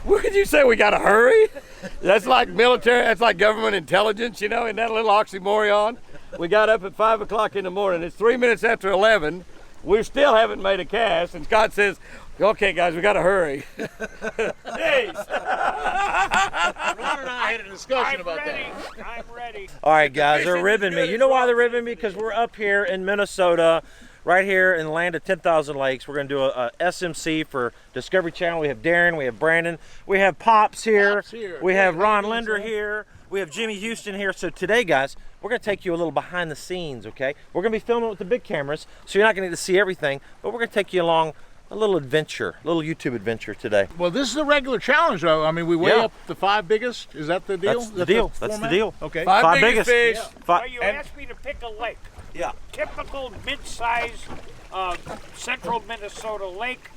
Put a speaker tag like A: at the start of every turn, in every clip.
A: What did you say? We got to hurry? That's like military, that's like government intelligence, you know, isn't that a little oxymoron? We got up at 5 o'clock in the morning. It's 3 minutes after 11. We still haven't made a cast, and Scott says, okay, guys, we got to hurry. Jeez.
B: Ron and I had a discussion about that.
C: I'm ready.
D: All right, guys, they're ribbing me. You know why they're ribbing me? Because we're up here in Minnesota, right here in the land of 10,000 lakes. We're going to do a SMC for Discovery Channel. We have Darren, we have Brandon, we have Pops here, we have Ron Linder here, we have Jimmy Houston here. So today, guys, we're going to take you a little behind the scenes, okay? We're going to be filming with the big cameras, so you're not going to get to see everything, but we're going to take you along a little adventure, a little YouTube adventure today.
B: Well, this is a regular challenge, though. I mean, we weigh up the 5 biggest. Is that the deal?
D: That's the deal. That's the deal.
B: Okay.
A: Five biggest fish.
C: Well, you asked me to pick a lake.
D: Yeah.
C: Typical mid-size central Minnesota lake.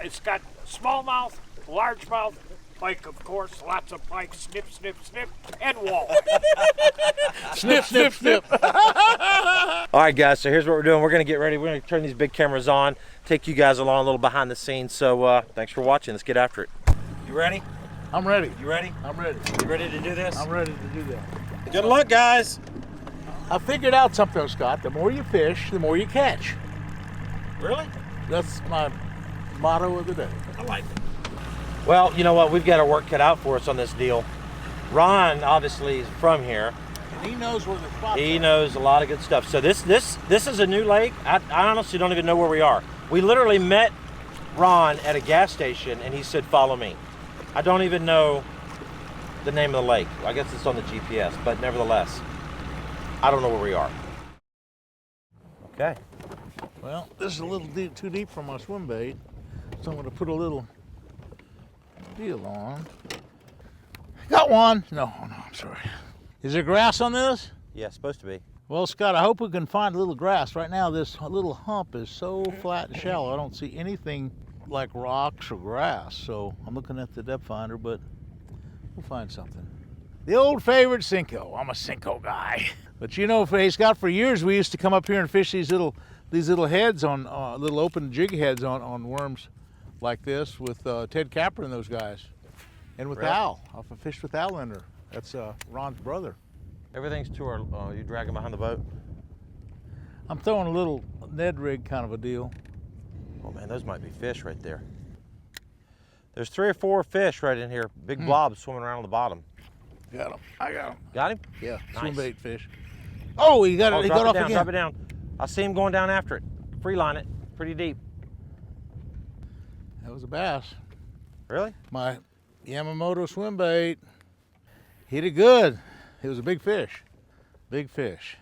C: It's got smallmouth, largemouth, pike, of course, lots of pike, snip, snip, snip, and walleye.
B: Snip, snip, snip.
D: All right, guys, so here's what we're doing. We're going to get ready. We're going to turn these big cameras on, take you guys along a little behind the scenes. So thanks for watching. Let's get after it. You ready?
B: I'm ready.
D: You ready?
B: I'm ready.
D: You ready to do this?
B: I'm ready to do that.
D: Good luck, guys.
B: I figured out something, Scott. The more you fish, the more you catch.
D: Really?
B: That's my motto of the day.
D: I like it. Well, you know what? We've got our work cut out for us on this deal. Ron obviously is from here.
B: And he knows where the spots
D: He
B: are.
D: knows a lot of good stuff. So this is a new lake. I honestly don't even know where we are. We literally met Ron at a gas station and he said, follow me. I don't even know the name of the lake. I guess it's on the GPS, but nevertheless, I don't know where we are. Okay.
B: Well, this is a little too deep for my swim bait, so I'm going to put a little deal on. Got one. No, I'm sorry. Is there grass on this?
D: Yeah, it's supposed to be.
B: Well, Scott, I hope we can find a little grass. Right now, this little hump is so flat and shallow, I don't see anything like rocks or grass. So I'm looking at the depth finder, but we'll find something. The old favorite Cinco. I'm a Cinco guy. But you know, Scott, for years we used to come up here and fish these little heads on little open jig heads on worms like this with Ted Capper and those guys, and with Al. I've fished with Al Lindner. That's Ron's brother.
D: Everything's to our. You dragging behind the boat?
B: I'm throwing a little Ned rig kind of a deal.
D: Oh man, those might be fish right there. There's 3 or 4 fish right in here. Big blobs swimming around on the bottom.
B: Got him. I got him.
D: Got him?
B: Yeah.
D: Nice.
B: Swim bait fish. Oh, he got it. He got off
D: down,
B: again.
D: Drop it down. I see him going down after it. Free line it. Pretty deep.
B: That was a bass.
D: Really?
B: My Yamamoto swim bait. Hit it good. It was a big fish. Big fish.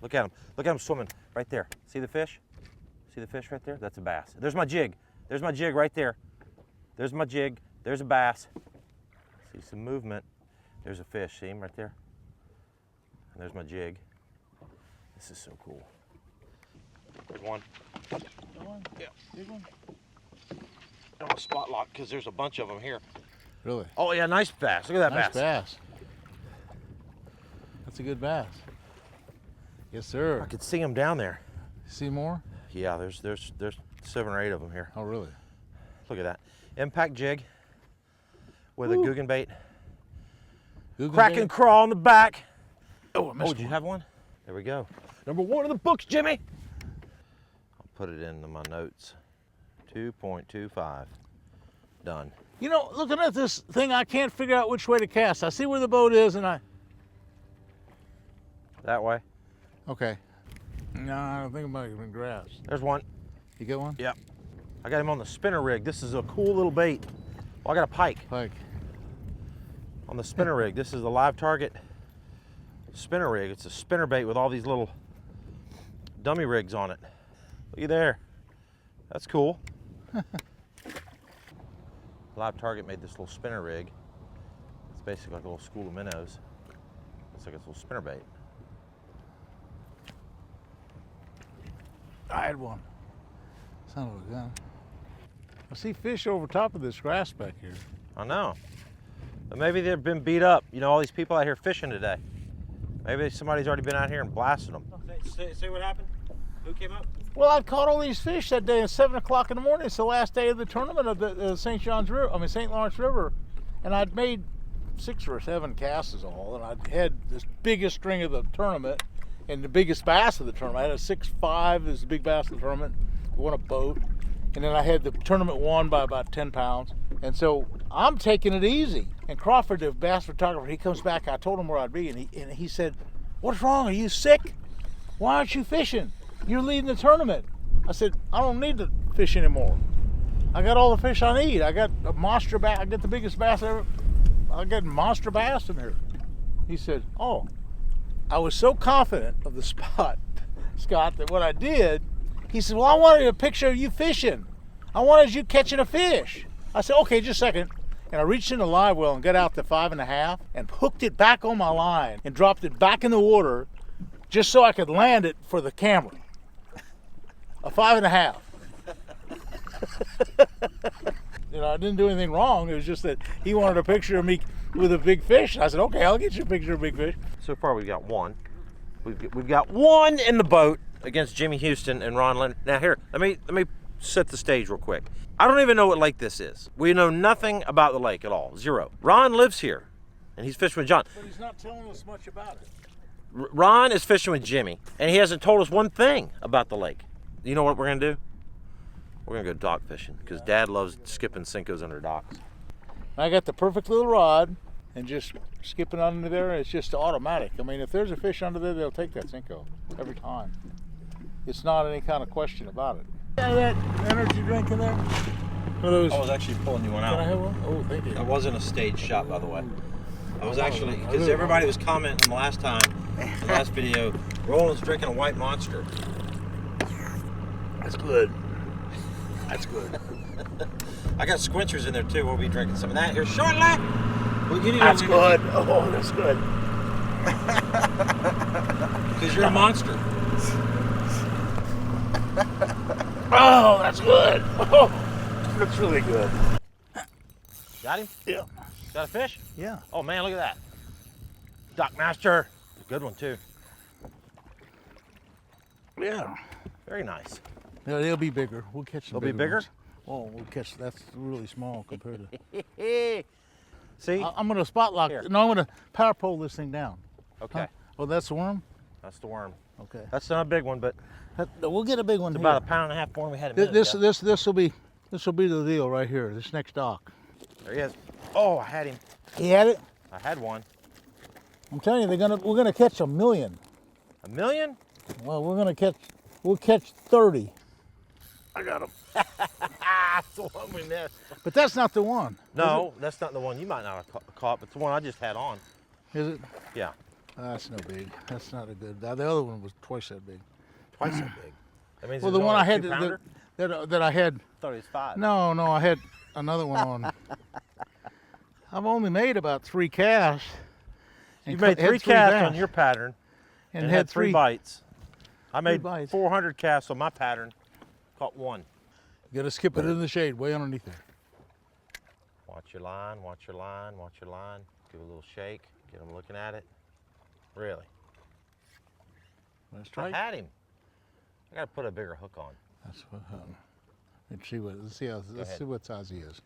D: Look at him. Look at him swimming right there. See the fish? See the fish right there? That's a bass. There's my jig. There's my jig right there. There's my jig. There's a bass. See some movement. There's a fish. See him right there? And there's my jig. This is so cool. There's one. Yeah.
B: Big one?
D: I don't spot lock because there's a bunch of them here.
B: Really?
D: Oh yeah, nice bass. Look at that
B: Nice
D: bass.
B: bass. That's a good bass. Yes, sir.
D: I could see them down there.
B: See more?
D: Yeah, there's 7 or 8 of them here.
B: Oh, really?
D: Look at that. Impact jig with a Googan bait.
B: Googan
D: Crack
B: bait?
D: and crawl on the back.
B: Oh, I missed
D: Oh, did you
B: one.
D: have one? There we go. Number 1 in the books, Jimmy. I'll put it into my notes. 2.25. Done.
B: You know, looking at this thing, I can't figure out which way to cast. I see where the boat is, and
D: That way.
B: Okay. No, I don't think it might have been grass.
D: There's one.
B: You get one?
D: Yep. I got him on the spinner rig. This is a cool little bait. Well, I got a pike
B: Pike.
D: on the spinner rig. This is the live target spinner rig. It's a spinner bait with all these little dummy rigs on it. Look there. That's cool. Live Target made this little spinner rig. It's basically like a little school of minnows. It's like a little spinner bait.
B: I had one. Son of a gun. I see fish over top of this grass back here.
D: I know. But maybe they've been beat up. You know, all these people out here fishing today. Maybe somebody's already been out here and blasted them. See what happened? Who came up?
B: Well, I caught all these fish that day at 7 o'clock in the morning. It's the last day of the tournament of the St. Lawrence River. And I'd made 6 or 7 casts is all. And I'd had this biggest string of the tournament and the biggest bass of the tournament. I had a 6.5 is the big bass of the tournament. I won a boat. And then I had the tournament won by about 10 pounds. And so I'm taking it easy. And Crawford, the bass photographer, he comes back. I told him where I'd be. And he said, "What's wrong? Are you sick? Why aren't you fishing? You're leading the tournament." I said, "I don't need to fish anymore. I got all the fish I need. I got a monster bass. I got the biggest bass ever. I got monster bass in here." He said, "Oh." I was so confident of the spot, Scott, that what I did, he said, "Well, I wanted a picture of you fishing. I wanted you catching a fish." I said, "Okay, just a second." And I reached in the live well and got out the 5.5 and hooked it back on my line and dropped it back in the water just so I could land it for the camera. A 5.5. I didn't do anything wrong. It was just that he wanted a picture of me with a big fish. I said, "Okay, I'll get you a picture of a big fish."
D: So far, we've got one. We've got one in the boat against Jimmy Houston and Ron Linder. Now here, let me set the stage real quick. I don't even know what lake this is. We know nothing about the lake at all. Zero. Ron lives here, and he's fishing with John.
B: But he's not telling us much about it.
D: Ron is fishing with Jimmy, and he hasn't told us one thing about the lake. You know what we're gonna do? We're gonna go dock fishing because Dad loves skipping Cincos under docks.
B: I got the perfect little rod and just skipping under there. It's just automatic. I mean, if there's a fish under there, they'll take that Cinco every time. It's not any kind of question about it. That energy drink in there?
D: I was actually pulling you one out.
B: Can I have one? Oh, thank you.
D: That wasn't a stage shot, by the way. I was actually, because everybody was commenting the last time, the last video, Roland's drinking a white monster.
B: That's good. That's good.
D: I got squinchers in there too. We'll be drinking some of that here shortly.
B: That's good. Oh, that's good.
D: Because you're a monster.
B: Oh, that's good. Oh, that's really good.
D: Got him?
B: Yeah.
D: Got a fish?
B: Yeah.
D: Oh man, look at that. Dock Master. Good one too.
B: Yeah.
D: Very nice.
B: Yeah, they'll be bigger. We'll catch them.
D: They'll be bigger?
B: Ones. Oh, we'll catch. That's really small compared to.
D: See?
B: I'm gonna spot lock.
D: Here.
B: No, I'm gonna power pole this thing down.
D: Okay.
B: Huh? Oh, that's the worm.
D: That's the worm.
B: Okay.
D: That's not a big one, but
B: We'll get a big one.
D: it's
B: here.
D: about 1.5 pound worm we had a minute ago.
B: This will be the deal right here. This next dock.
D: There he is. Oh, I had him.
B: He had it.
D: I had one.
B: I'm telling you, we're gonna catch 1 million.
D: 1 million?
B: Well, we'll catch 30. I got him.
D: That's the one we missed.
B: But that's not the one.
D: No, that's not the one you might not have caught, but it's the one I just had on.
B: Is it?
D: Yeah.
B: That's no big. That's not a good. The other one was twice that big.
D: Twice that big. That means
B: Well,
D: it's
B: the one I
D: only a
B: had
D: 2-pounder?
B: that I had.
D: I thought it was 5.
B: No, I had another one on. I've only made about 3 casts.
D: You made 3 casts on your pattern
B: and
D: had 3 bites. I made
B: bites.
D: 400 casts on my pattern, caught 1.
B: You gotta skip it in the shade, way underneath there.
D: Watch your line, watch your line, watch your line. Give it a little shake, get them looking at it. Really?
B: That's
D: I
B: right.
D: had him. I gotta put a bigger hook on.
B: That's what happened. Let's see what size he is.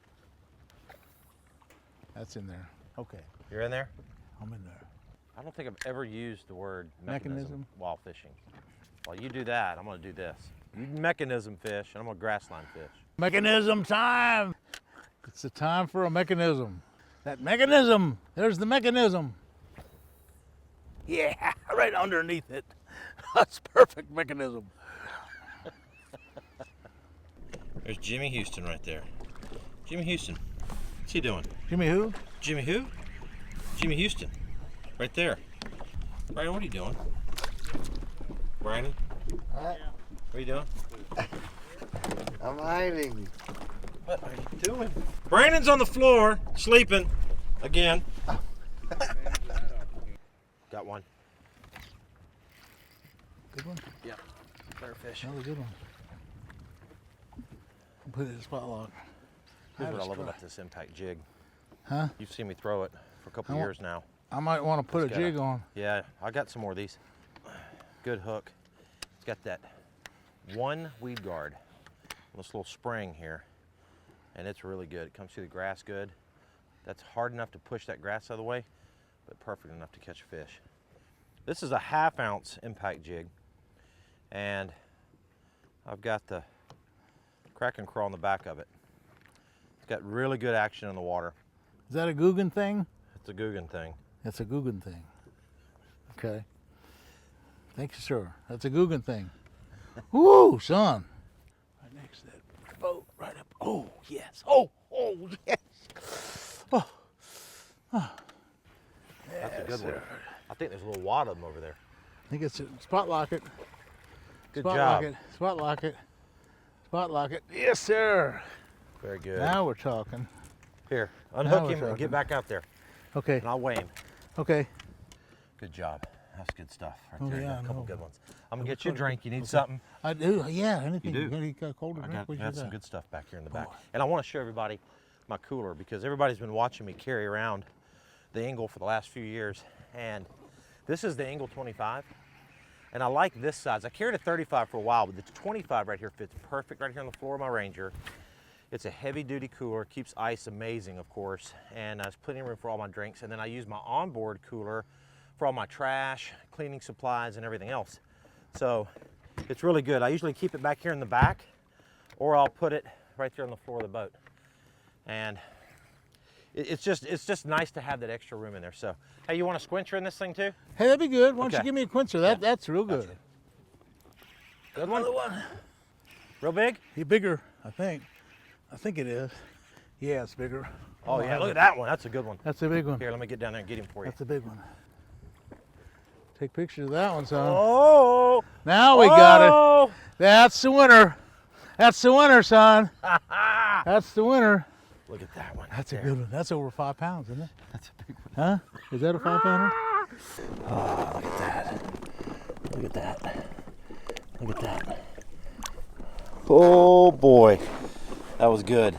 B: That's in there. Okay,
D: You're in there?
B: I'm in there.
D: I don't think I've ever used the word
B: Mechanism?
D: mechanism while fishing. While you do that, I'm gonna do this. You mechanism fish, and I'm gonna grassline fish.
B: Mechanism time! It's the time for a mechanism. That mechanism! There's the mechanism. Yeah, right underneath it. That's perfect mechanism.
D: There's Jimmy Houston right there. Jimmy Houston. What's he doing?
B: Jimmy who?
D: Jimmy who? Jimmy Houston. Right there. Brandon, what are you doing? Brandon? What are you doing?
E: I'm hiding.
D: What are you doing? Brandon's on the floor, sleeping. Again. Got one.
B: Good one?
D: Yep. Better fish.
B: Another good one. Put it in spot lock.
D: Here's what I
B: That is
D: love
B: good.
D: about this impact jig.
B: Huh?
D: You've seen me throw it for a couple
B: I want-
D: years now.
B: I might want to put
D: It's
B: a
D: got
B: jig on.
D: Yeah, I got some more of these. Good hook. It's got that one weed guard on this little spring here, and it's really good. It comes through the grass good. That's hard enough to push that grass out of the way, but perfect enough to catch a fish. This is a 1/2 ounce impact jig, and I've got the crack and crawl on the back of it. It's got really good action in the water.
B: Is that a Googan thing?
D: It's a Googan thing.
B: That's a Googan thing. Okay. Thank you, sir. That's a Googan thing. Woo, son. Right next to that boat, right up. Oh, yes. Oh, yes. Oh.
D: That's a good one. I think there's a little wad of them over there.
B: I think it's a spot lock it.
D: Good
B: Spot
D: job.
B: lock it. Spot lock it. Spot lock it. Yes, sir.
D: Very good.
B: Now we're talking.
D: Here,
B: Now
D: unhook
B: we're
D: him and
B: talking.
D: get back out there,
B: Okay.
D: and I'll weigh him.
B: Okay.
D: Good job. That's good stuff right
B: Oh,
D: there. You
B: yeah,
D: got a couple
B: I know.
D: good ones. I'm gonna get you a drink. You need something?
B: I do. Yeah. Anything.
D: You do?
B: You got a colder
D: I
B: drink?
D: got,
B: What you
D: got some
B: got?
D: good stuff back here in the back. And I want to show everybody my cooler because everybody's been watching me carry around the Engle for the last few years. And this is the Engle 25. And I like this size. I carried a 35 for a while, but the 25 right here fits perfect right here on the floor of my Ranger. It's a heavy duty cooler, keeps ice amazing, of course. And there's plenty of room for all my drinks. And then I use my onboard cooler for all my trash, cleaning supplies, and everything else. So it's really good. I usually keep it back here in the back, or I'll put it right there on the floor of the boat. And it's just nice to have that extra room in there. So, hey, you want a squincher in this thing too?
B: Hey, that'd be good. Why don't you
D: Okay.
B: give me a quincer? That's real good.
D: Good one? Real big?
B: He's bigger, I think. I think it is. Yeah, it's bigger.
D: Oh yeah, look at that one. That's a good one.
B: That's a big one.
D: Here, let me get down there and get him for you.
B: That's a big one. Take pictures of that one, son.
D: Oh!
B: Now we got it.
D: Oh!
B: That's the winner. That's the winner, son. That's the winner.
D: Look at that one.
B: That's a
D: there.
B: good one. That's over 5 pounds, isn't it?
D: That's a big one.
B: Huh? Is that a 5 pounder?
D: Oh, look at that. Look at that. Look at that. Oh boy, that was good.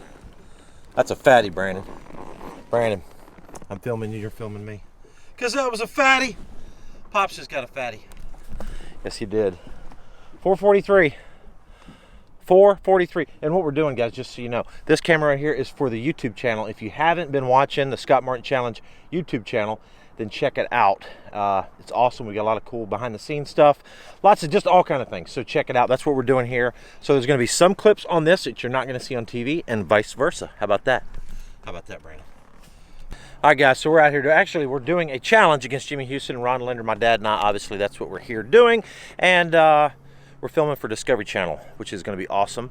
D: That's a fatty, Brandon. Brandon, I'm filming you, you're filming me. Because that was a fatty. Pops just got a fatty. Yes, he did. 443. 443. And what we're doing, guys, just so you know, this camera right here is for the YouTube channel. If you haven't been watching the Scott Martin Challenge YouTube channel, then check it out. It's awesome. We got a lot of cool behind the scenes stuff, lots of just all kind of things. So check it out. That's what we're doing here. So there's going to be some clips on this that you're not going to see on TV, and vice versa. How about that? How about that, Brandon? All right, guys, so we're out here we're doing a challenge against Jimmy Houston and Ron Linder, my dad and I. Obviously, that's what we're here doing. And we're filming for Discovery Channel, which is going to be awesome.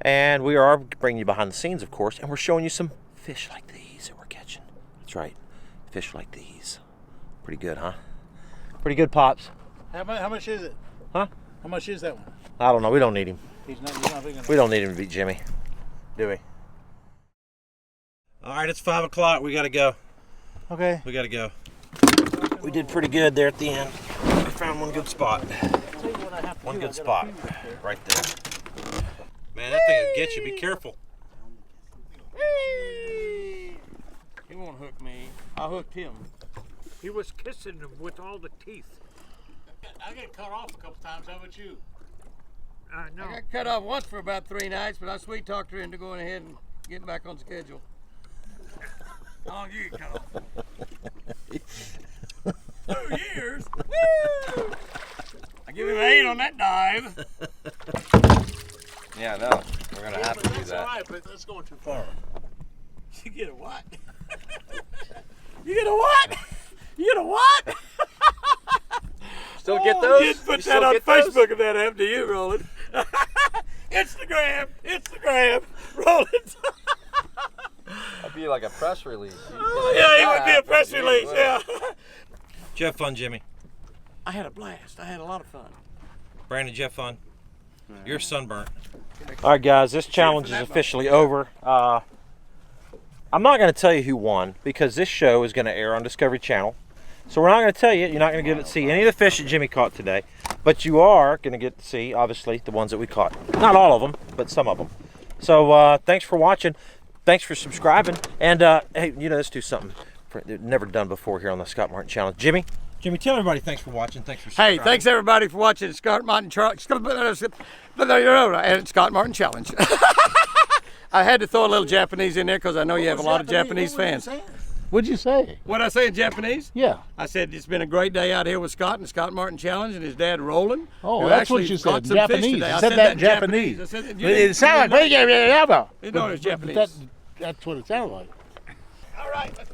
D: And we are bringing you behind the scenes, of course, and we're showing you some fish like these that we're catching. That's right, fish like these. Pretty good, huh? Pretty good, Pops.
B: How much is it?
D: Huh?
B: How much is that one?
D: I don't know. We don't need him.
B: He's not big enough.
D: We don't need him to beat Jimmy, do we? All right, it's 5 o'clock. We got to go.
B: Okay.
D: We got to go. We did pretty good there at the end. We found one good spot. One good spot right there. Man, that thing will get you. Be careful.
A: He won't hook me. I hooked him.
C: He was kissing him with all the teeth.
B: I got cut off a couple times. How about you?
C: No.
A: I got cut off once for about 3 nights, but I sweet talked her into going ahead and getting back on schedule. How long you get cut off? 2 years. Woo! I give him an 8 on that dive.
F: Yeah, no, we're gonna have to do
B: That's
F: that.
B: all right, but that's going too far.
A: You get a what? You get a what? You get a what?
F: Still get those?
A: You didn't put
F: You
A: that
F: still
A: on
F: get those?
A: Facebook if that happened to you, Roland. Instagram, Roland.
F: That'd be like a press release.
A: Oh, yeah, it would be a press release, yeah.
D: Did you have fun, Jimmy?
A: I had a blast. I had a lot of fun.
D: Brandon, did you have fun? You're sunburnt. All right, guys, this challenge is officially over. I'm not going to tell you who won because this show is going to air on Discovery Channel. So we're not going to tell you. You're not going to get to see any of the fish that Jimmy caught today. But you are going to get to see, obviously, the ones that we caught. Not all of them, but some of them. So thanks for watching. Thanks for subscribing. And, hey, let's do something never done before here on the Scott Martin Challenge. Jimmy, Jimmy, tell everybody thanks for watching. Thanks for
A: Hey,
D: subscribing.
A: thanks everybody for watching Scott Martin and Scott Martin Challenge. I had to throw a little Japanese in there because I know you have a lot of Japanese fans.
B: What'd you say?
A: What'd I say in Japanese?
B: Yeah.
A: I said it's been a great day out here with Scott and Scott Martin Challenge and his dad Roland.
B: Oh,
A: who
B: that's what
A: actually
B: you
A: caught
B: said.
A: some fish
B: Japanese.
A: today.
B: You
A: I
B: said that in
A: Japanese.
B: Japanese.
A: I said,
B: It sounded like
A: you know it was Japanese.
B: that's what it sounded like.
A: All right, let's